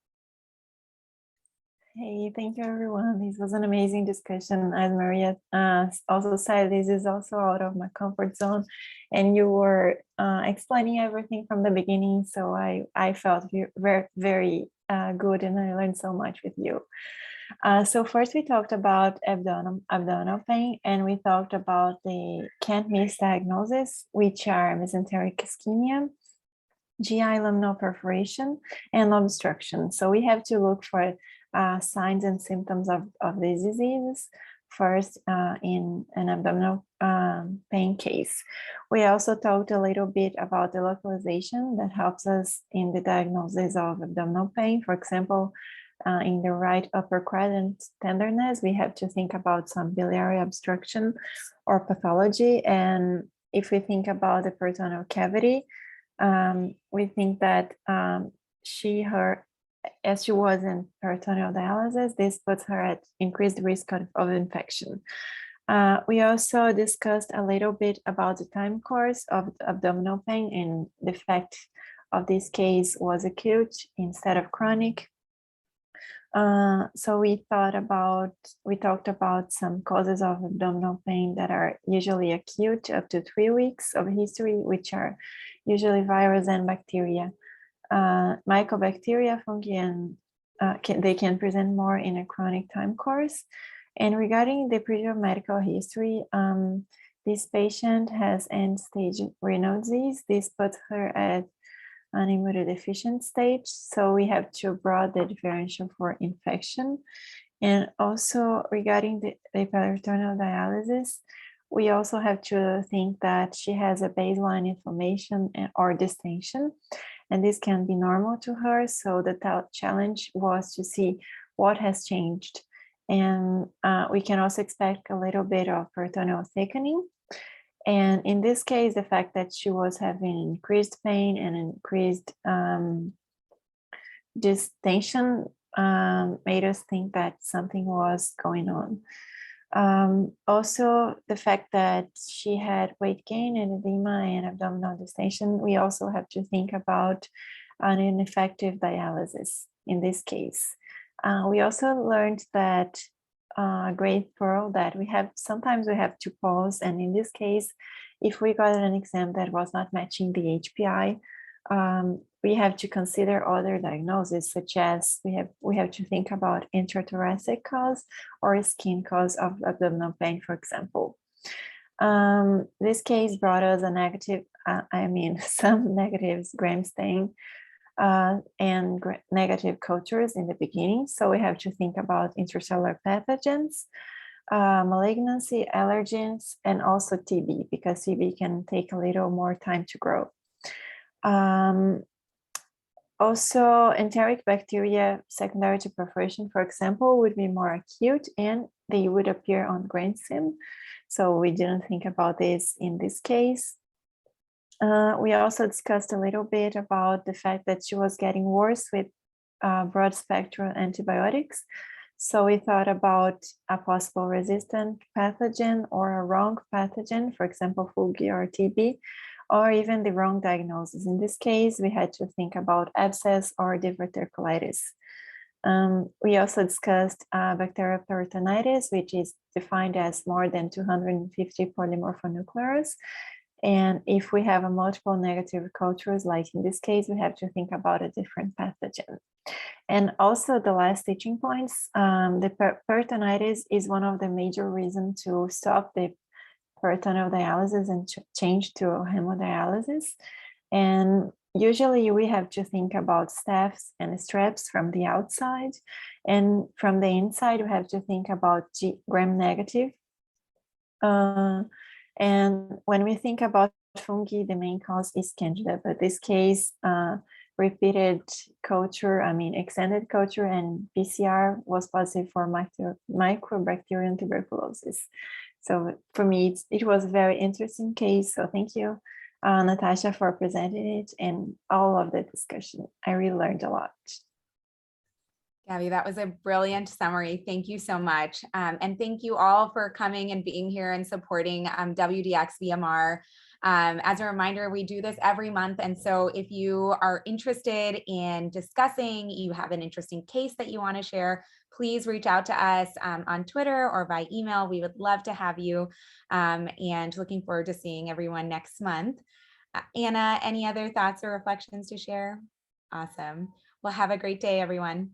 Hey, thank you everyone. This was an amazing discussion. As Maria also said, this is also out of my comfort zone, and you were explaining everything from the beginning. So I felt very, very good, and I learned so much with you. So first we talked about abdominal pain, and we talked about the can't miss diagnosis, which are mesenteric ischemia, GI luminal perforation, and obstruction. So we have to look for signs and symptoms of these diseases first in an abdominal pain case. We also talked a little bit about the localization that helps us in the diagnosis of abdominal pain. For example, in the right upper quadrant tenderness, we have to think about some biliary obstruction or pathology. And if we think about the peritoneal cavity, we think that as she was in peritoneal dialysis, this puts her at increased risk of infection. We also discussed a little bit about the time course of abdominal pain, and the fact of this case was acute instead of chronic. So we talked about some causes of abdominal pain that are usually acute, up to 3 weeks of history, which are usually virus and bacteria. Mycobacteria, fungi, and they can present more in a chronic time course. And regarding the previous medical history, this patient has end-stage renal disease. This puts her at an immunodeficient stage. So we have to broad the differential for infection. And also regarding the peritoneal dialysis, we also have to think that she has a baseline inflammation or distension, and this can be normal to her. So the challenge was to see what has changed. And we can also expect a little bit of peritoneal thickening. And in this case, the fact that she was having increased pain and increased distension made us think that something was going on. Also, the fact that she had weight gain and edema and abdominal distension, we also have to think about an ineffective dialysis in this case. We also learned that great pearl that sometimes we have to pause, and in this case, if we got an exam that was not matching the HPI, we have to consider other diagnoses, such as we have to think about intrathoracic cause or skin cause of abdominal pain, for example. This case brought us a negative, some negatives, gram stain and negative cultures in the beginning. So we have to think about intracellular pathogens, malignancy, allergens, and also TB, because TB can take a little more time to grow. Also, enteric bacteria secondary to perforation, for example, would be more acute and they would appear on grain sim. So we didn't think about this in this case. We also discussed a little bit about the fact that she was getting worse with broad spectrum antibiotics. So we thought about a possible resistant pathogen or a wrong pathogen, for example, fungi or TB, or even the wrong diagnosis. In this case, we had to think about abscess or diverticulitis. We also discussed bacterial peritonitis, which is defined as more than 250 polymorphonuclears. And if we have a multiple negative cultures, like in this case, we have to think about a different pathogen. And also the last teaching points, the peritonitis is one of the major reasons to stop the peritoneal dialysis and change to hemodialysis. And usually we have to think about staph and straps from the outside. And from the inside, we have to think about gram negative. And when we think about fungi, the main cause is Candida, but this case, repeated culture, extended culture and PCR was positive for microbacterial tuberculosis. So for me, it was a very interesting case. So thank you, Natasha, for presenting it and all of the discussion. I really learned a lot. Gabby, that was a brilliant summary. Thank you so much. And thank you all for coming and being here and supporting WDx VMR. As a reminder, we do this every month. And so if you are interested in discussing, you have an interesting case that you want to share, please reach out to us on Twitter or by email. We would love to have you, and looking forward to seeing everyone next month. Anna, any other thoughts or reflections to share? Awesome. Well, have a great day, everyone.